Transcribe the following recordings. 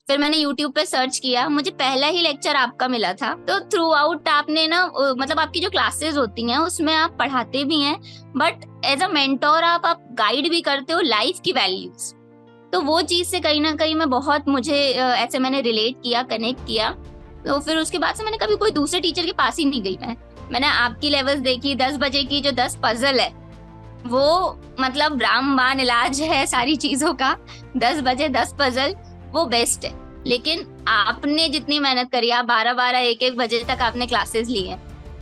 फिर मैंने यूट्यूब पे सर्च किया, मुझे पहला ही लेक्चर आपका मिला था। तो थ्रू आउट आपने ना मतलब आपकी जो क्लासेस होती हैं उसमें आप पढ़ाते भी हैं, बट एज अ मेंटोर आप गाइड भी करते हो लाइफ की वैल्यूज। तो वो चीज से कहीं ना कहीं मैं बहुत मुझे ऐसे मैंने रिलेट किया, कनेक्ट किया। तो फिर उसके बाद से मैंने कभी कोई दूसरे टीचर के पास ही नहीं गई। मैंने आपकी लेवल्स देखी, 10 बजे की जो 10 पजल है वो मतलब रामबाण इलाज है सारी चीजों का। 10 बजे 10 पजल वो बेस्ट है। लेकिन आपने जितनी मेहनत करी, आप 12 12 1 1 बजे तक आपने क्लासेस ली हैं,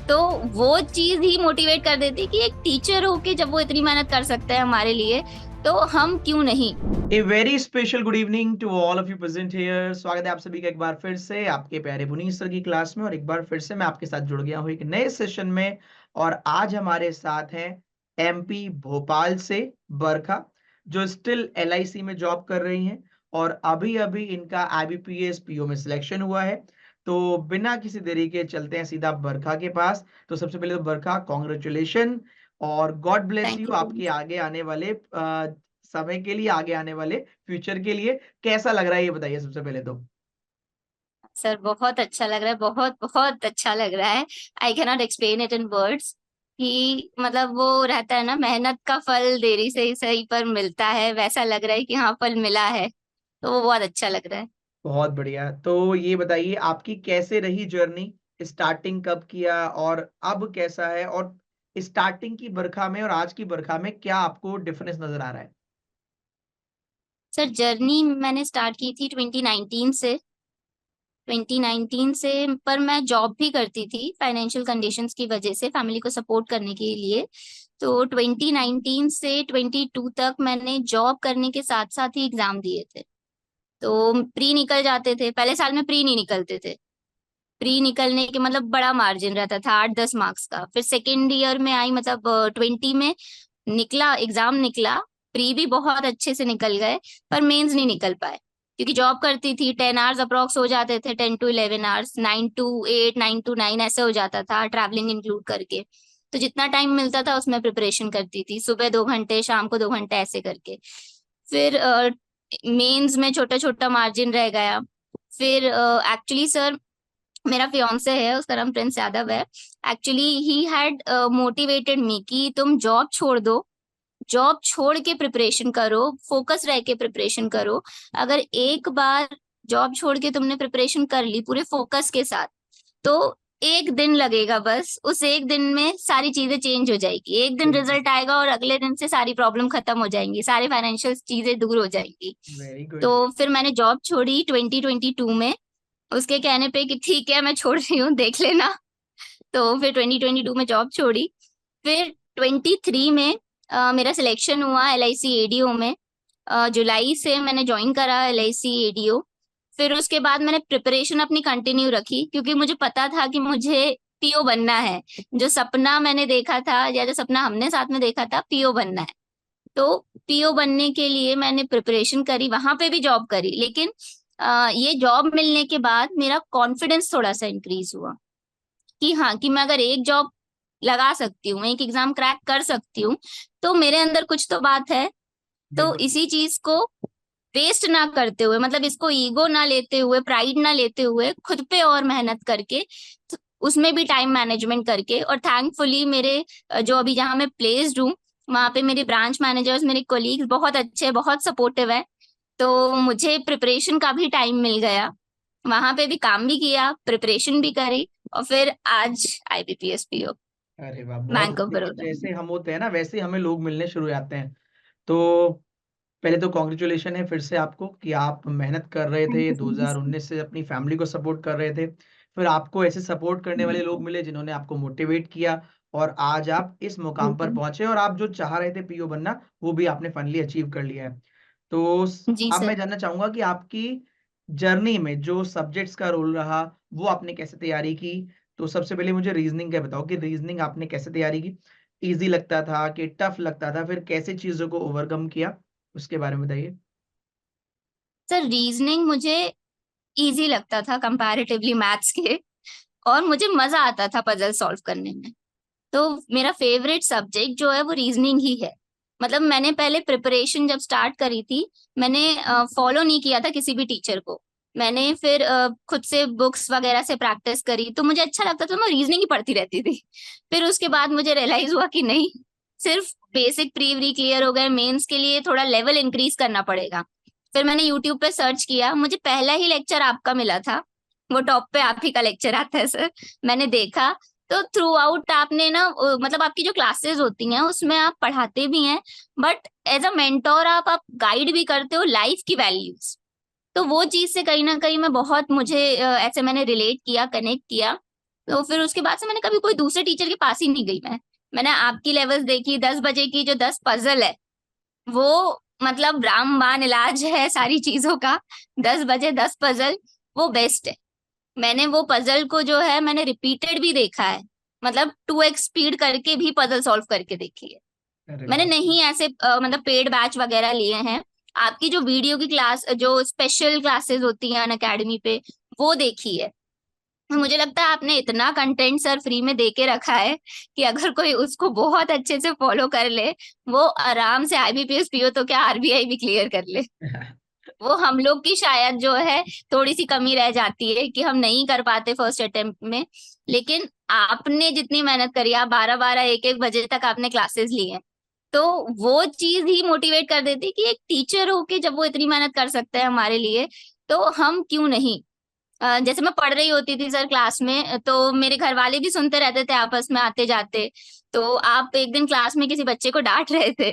तो वो चीज ही मोटिवेट कर देती है कि एक टीचर होके जब वो इतनी मेहनत कर सकते हैं हमारे लिए, तो हम क्यों नहीं। A very special good evening to all of you present here. स्वागत है आप सभी का एक बार फिर से आपके प्यारे पुनीत सर की क्लास में, और एक बार फिर से मैं आपके साथ जुड़ गया हूँ एक नए सेशन में। और आज हमारे साथ हैं एमपी भोपाल से बरखा, जो स्टिल एलआईसी में जॉब कर रही हैं, और अभी अभी इनका आईबीपीएस पीओ में सिलेक्शन हुआ है। तो बिना किसी देरी के चलते हैं सीधा बरखा के पास। तो सबसे पहले तो बरखा, कॉन्ग्रेचुलेशन और God bless thank you you. आपके आगे आने वाले समय के लिए, आगे आने वाले फ्यूचर के लिए। कैसा लग रहा है ये बताइए सबसे पहले तो। सर बहुत अच्छा लग रहा है, बहुत बहुत अच्छा लग रहा है। I cannot explain it in words कि मतलब वो रहता है ना, मेहनत का फल देरी से ही सही पर मिलता है, वैसा लग रहा है कि हाँ फल मिला है। तो वो बहुत अच्छा लग रहा है। बहुत बढ़िया। तो ये बताइए आपकी कैसे रही जर्नी, स्टार्टिंग कब किया और अब कैसा है, और स्टार्टिंग की बरखा में और आज की बरखा में क्या आपको डिफरेंस नजर आ रहा है। सर जर्नी मैंने स्टार्ट की थी 2019 से। 2019 से पर मैं जॉब भी करती थी फाइनेंशियल कंडीशंस की वजह से, फैमिली को सपोर्ट करने के लिए। तो 2019 से 22 तक मैंने जॉब करने के साथ साथ ही एग्जाम दिए थे। तो प्री निकल जाते थे, पहले साल में प्री नहीं निकलते थे। प्री निकलने के मतलब बड़ा मार्जिन रहता था 8 10 मार्क्स का। फिर सेकेंड ईयर में आई, मतलब 20 में निकला, एग्जाम निकला। प्री भी बहुत अच्छे से निकल गए, पर मेंस नहीं निकल पाए। क्योंकि जॉब करती थी, 10 आवर्स अप्रोक्स हो जाते थे, 10 to 11 आवर्स, 9 to 8, 9 to 9 ऐसे हो जाता था ट्रैवलिंग इंक्लूड करके। तो जितना टाइम मिलता था उसमें प्रिपरेशन करती थी, सुबह 2 घंटे, शाम को 2 घंटे ऐसे करके। फिर मेंस में छोटा छोटा मार्जिन रह गया। फिर एक्चुअली सर, मेरा फियांसे है, उसका नाम प्रिंस यादव है। Actually he had motivated me कि तुम जॉब छोड़ दो, जॉब छोड़ के प्रिपरेशन करो, फोकस रह के प्रिपरेशन करो। अगर एक बार जॉब छोड़ के तुमने प्रिपरेशन कर ली पूरे फोकस के साथ, तो एक दिन लगेगा बस, उस एक दिन में सारी चीजें चेंज हो जाएगी। एक दिन बिल्कुल। रिजल्ट आएगा और अगले दिन से सारी प्रॉब्लम खत्म हो जाएंगी, सारी फाइनेंशियल चीजें दूर हो जाएंगी। Very good. तो फिर मैंने जॉब छोड़ी 2022 में, उसके कहने पे कि ठीक है मैं छोड़ रही हूँ, देख लेना। तो फिर 2022 में जॉब छोड़ी। फिर 23 में मेरा सिलेक्शन हुआ LIC ADO में। जुलाई से मैंने ज्वाइन करा LIC ADO। फिर उसके बाद मैंने प्रिपरेशन अपनी कंटिन्यू रखी, क्योंकि मुझे पता था कि मुझे PO बनना है। जो सपना मैंने देखा था, या जो सपना हमने साथ में देखा था, PO बनना है। तो PO बनने के लिए मैंने प्रिपरेशन करी, वहां पे भी जॉब करी। लेकिन ये जॉब मिलने के बाद मेरा कॉन्फिडेंस थोड़ा सा इंक्रीज हुआ कि हाँ, कि मैं अगर एक जॉब लगा सकती हूँ, एक एग्जाम क्रैक कर सकती हूँ, तो मेरे अंदर कुछ तो बात है। तो बिल्कुल। इसी चीज को वेस्ट ना करते हुए, मतलब इसको ईगो ना लेते हुए, प्राइड ना लेते हुए, खुद पे और मेहनत करके, तो उसमें भी टाइम मैनेजमेंट करके। और थैंकफुली मेरे जो अभी जहाँ मैं प्लेस्ड हूँ, वहाँ पे मेरे ब्रांच मैनेजर्स, मेरे कोलीग्स बहुत अच्छे, बहुत सपोर्टिव है। तो मुझे प्रिपरेशन का भी टाइम मिल गया, वहां पे भी काम भी किया, प्रिपरेशन भी करी। और फिर आज IBPS PO, अरे वाह, बहुत बैंक ऑफ अच्छे। बड़ौदा। जैसे हम होते हैं ना वैसे हमें लोग मिलने शुरू हो जाते हैं। तो पहले तो कॉन्ग्रेचुलेशन है फिर से आपको कि आप मेहनत कर रहे थैंक थे यू सो मच। 2019 से, अपनी फैमिली को सपोर्ट कर रहे थे। फिर आपको ऐसे सपोर्ट करने वाले लोग मिले जिन्होंने आपको मोटिवेट किया, और आज आप इस मुकाम पर बिल्कुल। पहुंचे, और आप जो चाह रहे थे पीओ बनना वो भी आपने फाइनली अचीव कर लिया है। तो जी अब सर। मैं जानना चाहूंगा कि आपकी जर्नी में जो सब्जेक्ट्स का रोल रहा वो आपने कैसे तैयारी की। तो सबसे पहले मुझे रीजनिंग का बताओ कि रीजनिंग आपने कैसे तैयारी की। इजी लगता था कि टफ लगता था, फिर कैसे चीजों को ओवरकम किया, उसके बारे में बताइए। सर रीजनिंग मुझे इजी लगता था कंपैरेटिवली मैथ्स के, और मुझे मजा आता था पजल सॉल्व करने में। तो मेरा फेवरेट सब्जेक्ट जो है वो रीजनिंग ही है। मतलब मैंने पहले प्रिपरेशन जब स्टार्ट करी थी, मैंने फॉलो नहीं किया था किसी भी टीचर को। मैंने फिर खुद से बुक्स वगैरह से प्रैक्टिस करी, तो मुझे अच्छा लगता था, तो मैं रीजनिंग ही पढ़ती रहती थी। फिर उसके बाद मुझे रियलाइज हुआ कि नहीं, सिर्फ बेसिक प्री वी क्लियर हो गए, मेंस के लिए थोड़ा लेवल इंक्रीज करना पड़ेगा। फिर मैंने यूट्यूब पे सर्च किया, मुझे पहला ही लेक्चर आपका मिला था, वो टॉप पे आप ही का लेक्चर आता है सर। मैंने देखा, तो थ्रू आउट आपने ना मतलब आपकी जो क्लासेस होती हैं उसमें आप पढ़ाते भी हैं, बट एज अ मेंटोर आप गाइड भी करते हो लाइफ की वैल्यूज। तो वो चीज से कहीं ना कहीं मैं बहुत, मुझे ऐसे मैंने रिलेट किया, कनेक्ट किया। तो फिर उसके बाद से मैंने कभी कोई दूसरे टीचर के पास ही नहीं गई मैंने आपकी लेवल्स देखी, 10 बजे की जो 10 पजल है, वो मतलब रामबाण इलाज है सारी चीजों का। 10 बजे 10 पजल, वो बेस्ट है। मैंने वो पजल को जो है मैंने रिपीटेड भी देखा है, मतलब 2x स्पीड करके भी पजल सॉल्व करके देखी है। अरे मैंने वाह। नहीं ऐसे मतलब पेड बैच वगैरह लिए हैं। आपकी जो वीडियो की क्लास, जो स्पेशल क्लासेस होती हैं अनअकैडमी पे, वो देखी है। मुझे लगता है आपने इतना कंटेंट सर फ्री में दे के रखा है कि अगर कोई उसको बहुत अच्छे से फॉलो कर ले, वो आराम से आईबीपीएस पीओ तो क्या आरबीआई भी क्लियर कर ले। वो हम लोग की शायद जो है थोड़ी सी कमी रह जाती है कि हम नहीं कर पाते फर्स्ट अटेम्प्ट में। लेकिन आपने जितनी मेहनत करी, आप 12 12 1 1 बजे तक आपने क्लासेस ली हैं, तो वो चीज ही मोटिवेट कर देती कि एक टीचर होके जब वो इतनी मेहनत कर सकते हैं हमारे लिए, तो हम क्यों नहीं। जैसे मैं पढ़ रही होती थी सर क्लास में, तो मेरे घर वाले भी सुनते रहते थे आपस में आते जाते। तो आप एक दिन क्लास में किसी बच्चे को डांट रहे थे,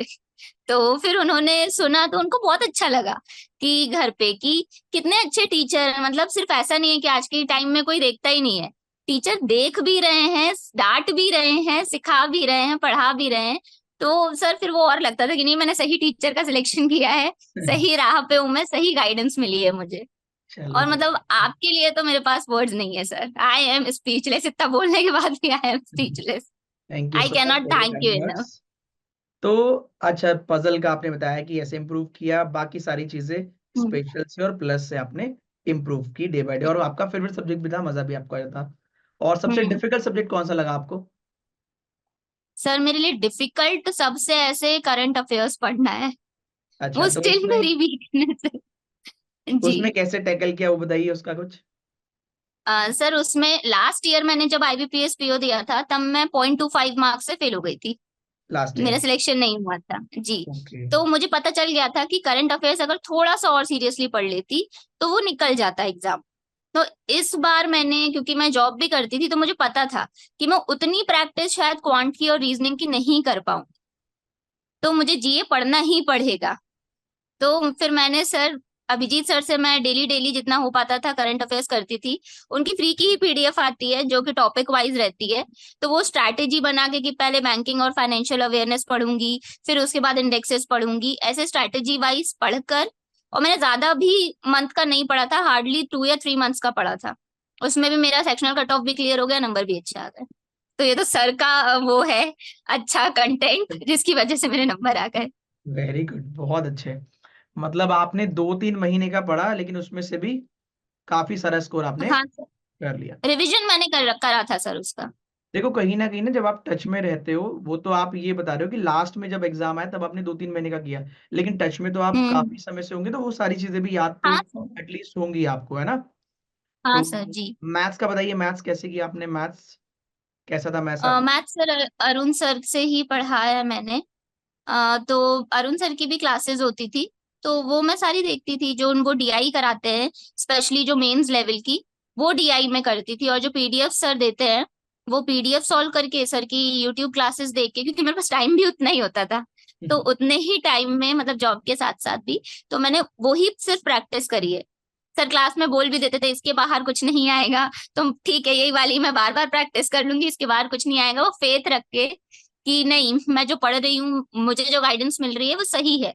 तो फिर उन्होंने सुना तो उनको बहुत अच्छा लगा कि घर पे कि कितने अच्छे टीचर हैं। मतलब सिर्फ ऐसा नहीं है कि आज के टाइम में कोई देखता ही नहीं है, टीचर देख भी रहे हैं, डांट भी रहे हैं, सिखा भी रहे हैं, पढ़ा भी रहे हैं। तो सर फिर वो और लगता था कि नहीं, मैंने सही टीचर का सिलेक्शन किया है, सही राह पे हूं मैं, सही गाइडेंस मिली है मुझे। चलो और मतलब आपके लिए तो मेरे पास वर्ड्स नहीं है सर, आई एम स्पीचलेस, इतना बोलने के बाद भी I am speechless. Thank you I so can much not for your thank you kind enough. Words. तो अच्छा, पजल का आपने बताया कि ऐसे इम्प्रूव किया, बाकी सारी चीजें स्पेशल से और प्लस से आपने इम्प्रूव की डे बाय डे, और आपका फेवरेट सब्जेक्ट भी था, मजा भी आपको आया था। और सबसे हम्म। डिफिकल्ट सब्जेक्ट कौन सा लगा आपको? सर मेरे लिए डिफिकल्ट सबसे ऐसे करंट अफेयर्स पढ़ना है, अच्छा, वो तो स्टिल उसमें मेरी वीकनेस है जी। उसमें कैसे टैकल किया वो बताइए उसका कुछ। सर उसमें लास्ट ईयर मैंने जब आईबीपीएस पीओ दिया था, तब मैं 0.25 मार्क्स से फेल हो गई थी, लास्ट मेरा ईयर। सिलेक्शन नहीं हुआ था जी। ओके। तो मुझे पता चल गया था कि करंट अफेयर्स अगर थोड़ा सा और सीरियसली पढ़ लेती तो वो निकल जाता एग्जाम। तो इस बार मैंने, क्योंकि मैं जॉब भी करती थी, तो मुझे पता था कि मैं उतनी प्रैक्टिस शायद क्वांट की और रीजनिंग की नहीं कर पाऊँ, तो मुझे जीए पढ़ना ही पड़ेगा। तो फिर मैंने सर, अभिजीत सर से मैं डेली डेली जितना हो पाता था करंट अफेयर्स करती थी। उनकी फ्री की ही पीडीएफ आती है जो कि टॉपिक वाइज रहती है। तो वो स्ट्रैटेजी बना के कि पहले बैंकिंग और फाइनेंशियल अवेयरनेस पढ़ूंगी, फिर उसके बाद इंडेक्सेस पढ़ूंगी, ऐसे स्ट्रैटेजी वाइज पढ़कर। और मैंने ज्यादा भी मंथ का नहीं पढ़ा था, हार्डली 2 या 3 मंथ्स का पढ़ा था। उसमें भी मेरा सेक्शनल कट ऑफ भी क्लियर हो गया, नंबर भी अच्छे आ गए। तो ये तो सर का वो है, अच्छा कंटेंट जिसकी वजह से मेरे नंबर आ गए। वेरी गुड, बहुत अच्छे। मतलब आपने 2 3 महीने का पढ़ा, लेकिन उसमें से भी काफी सारा स्कोर आपने हाँ, कर लिया। रिवीजन मैंने करा था सर उसका। देखो, कहीं ना जब आप टच में रहते हो, वो तो आप ये बता रहे हो कि लास्ट में जब एग्जाम आया तब आपने 2 3 महीने का किया, लेकिन टच में तो आप हम्म। काफी समय से होंगे, तो वो सारी चीजें भी याद तो हाँ सर। एटलीस्ट होंगी आपको, है ना? हाँ तो सर जी। मैथ्स का बताइए, मैथ्स कैसे किया आपने? मैथ्स कैसा था मैथ्स आपका? मैथ सर अरुण सर से ही पढ़ा है मैंने। तो अरुण सर की भी क्लासेस होती थी, तो वो मैं सारी देखती थी, जो उनको डीआई कराते हैं, स्पेशली जो मेंस लेवल की, वो डीआई में करती थी। और जो पीडीएफ सर देते हैं, वो पीडीएफ सॉल्व करके सर की यूट्यूब क्लासेस देख के, क्योंकि मेरे पास टाइम भी उतना ही होता था, तो उतने ही टाइम में मतलब जॉब के साथ साथ भी, तो मैंने वो ही सिर्फ प्रैक्टिस करी है। सर क्लास में बोल भी देते थे इसके बाहर कुछ नहीं आएगा, तो ठीक है यही वाली मैं बार बार प्रैक्टिस कर लूंगी, इसके बाहर कुछ नहीं आएगा, वो फेथ रख के कि नहीं, मैं जो पढ़ रही हूँ, मुझे जो गाइडेंस मिल रही है वो सही है।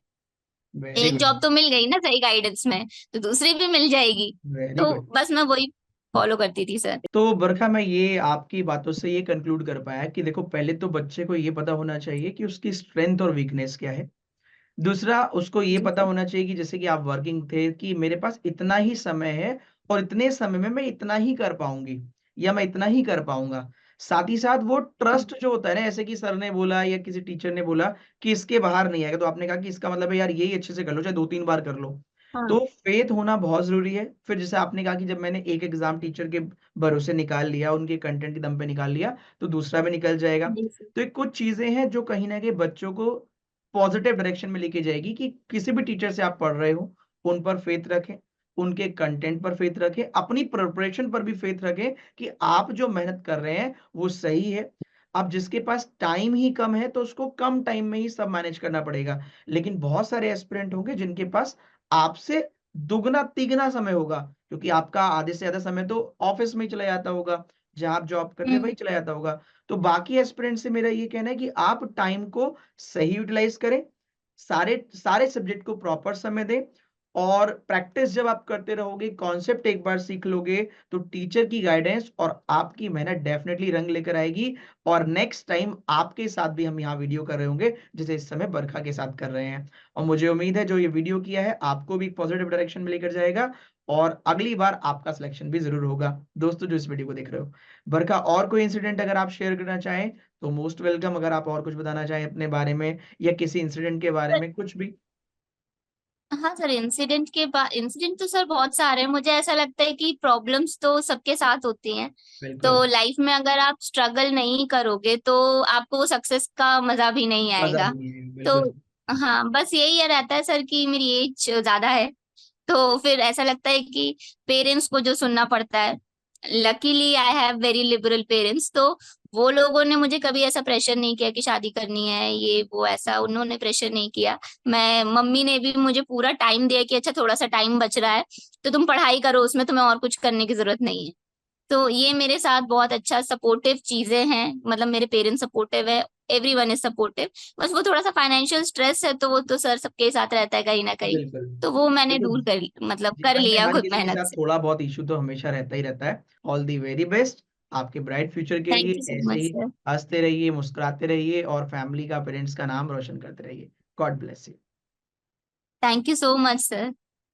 वेरी एक गुड। जॉब तो मिल गई ना सही गाइडेंस में, तो दूसरी भी मिल जाएगी। वेरी तो गुड। बस मैं वही फॉलो करती थी सर। तो बरखा, मैं ये आपकी बातों से ये कंक्लूड कर पाया कि देखो, पहले तो बच्चे को ये पता होना चाहिए कि उसकी स्ट्रेंथ और वीकनेस क्या है। दूसरा, उसको ये जी पता सर। होना चाहिए कि जैसे कि आप वर्किंग थे, कि मेरे पास इतना ही समय है और इतने समय में मैं इतना ही कर पाऊंगी या मैं इतना ही कर पाऊंगा। साथ ही साथ वो ट्रस्ट जो होता है ना, ऐसे कि सर ने बोला या किसी टीचर ने बोला कि इसके बाहर नहीं आएगा, तो आपने कहा कि इसका मतलब है यार यही अच्छे से कर लो, चाहे 2 3 बार कर लो। हाँ तो फेथ होना बहुत जरूरी है। फिर जैसे आपने कहा कि जब मैंने एक एग्जाम टीचर के भरोसे निकाल लिया, उनके कंटेंट के दम पे निकाल लिया, तो दूसरा भी निकल जाएगा। जी सर। तो ये कुछ चीजें हैं जो कहीं ना कहीं बच्चों को पॉजिटिव डायरेक्शन में लेके जाएगी, कि किसी भी टीचर से आप पढ़ रहे हो उन पर फेथ रखें, उनके कंटेंट पर फेथ रखें, अपनी प्रिपरेशन पर भी फेथ रखें कि आप जो मेहनत कर रहे हैं वो सही है। अब जिसके पास टाइम ही कम है तो उसको कम टाइम में ही सब मैनेज करना पड़ेगा, लेकिन बहुत सारे एस्पिरेंट होंगे जिनके पास आपसे दुगना तिगना समय होगा, क्योंकि आपका आधे से ज्यादा समय तो ऑफिस में ही चला जाता होगा, जहां आप जॉब करते हैं हम्म। वही चला जाता होगा। तो बाकी एस्पिरेंट से मेरा ये कहना है कि आप टाइम को सही यूटिलाइज करें, सारे सारे सब्जेक्ट को प्रॉपर समय दें, और प्रैक्टिस जब आप करते रहोगे, कॉन्सेप्ट एक बार सीख लोगे, तो टीचर की गाइडेंस और आपकी मेहनत डेफिनेटली रंग लेकर आएगी। और नेक्स्ट टाइम आपके साथ भी हम यहाँ वीडियो कर रहे होंगे जैसे इस समय बरखा के साथ कर रहे हैं। और मुझे उम्मीद है जो ये वीडियो किया है आपको भी पॉजिटिव डायरेक्शन में लेकर जाएगा, और अगली बार आपका सिलेक्शन भी जरूर होगा। दोस्तों जो इस वीडियो को देख रहे हो, बरखा और कोई इंसिडेंट अगर आप शेयर करना चाहें तो मोस्ट वेलकम। अगर आप और कुछ बताना चाहें अपने बारे में या किसी इंसिडेंट के बारे में, कुछ भी। हाँ सर, इंसिडेंट के बाद इंसिडेंट तो सर बहुत सारे हैं। मुझे ऐसा लगता है कि प्रॉब्लम्स तो सबके साथ होती हैं। बिल्कुल। तो लाइफ में अगर आप स्ट्रगल नहीं करोगे तो आपको सक्सेस का मजा भी नहीं मजा आएगा। भी नहीं है, तो बिल्कुल। हाँ, बस यही रहता है सर कि मेरी एज ज्यादा है, तो फिर ऐसा लगता है कि पेरेंट्स को जो सुनना पड़ता है। Luckily I have very liberal parents, तो वो लोगों ने मुझे कभी ऐसा प्रेशर नहीं किया कि शादी करनी है ये वो, ऐसा उन्होंने प्रेशर नहीं किया। मैं मम्मी ने भी मुझे पूरा टाइम दिया कि अच्छा थोड़ा सा टाइम बच रहा है तो तुम पढ़ाई करो, उसमें तुम्हें और कुछ करने की जरूरत नहीं है। तो ये मेरे साथ बहुत अच्छा सपोर्टिव चीजें हैं, मतलब मेरे पेरेंट्स सपोर्टिव है, एवरीवन इज सपोर्टिव। बस वो थोड़ा सा फाइनेंशियल स्ट्रेस है, तो वो तो सर सबके साथ रहता है कहीं ना कहीं। बिल्कुल। तो वो मैंने देखो, दूर कर, मतलब कर जीवन में लिया हर खुद किसी के मेहनत साथ से। थोड़ा बहुत इशू तो हमेशा रहता ही रहता है। ऑल दी वेरी बेस्ट आपके ब्राइट फ्यूचर के थैंक लिए। यू सो ऐसे मच ही सर। हंसते रहिए, मुस्कुराते रहिए, और फैमिली का, पेरेंट्स का नाम रोशन करते रहिए। God bless you. Thank you so much sir.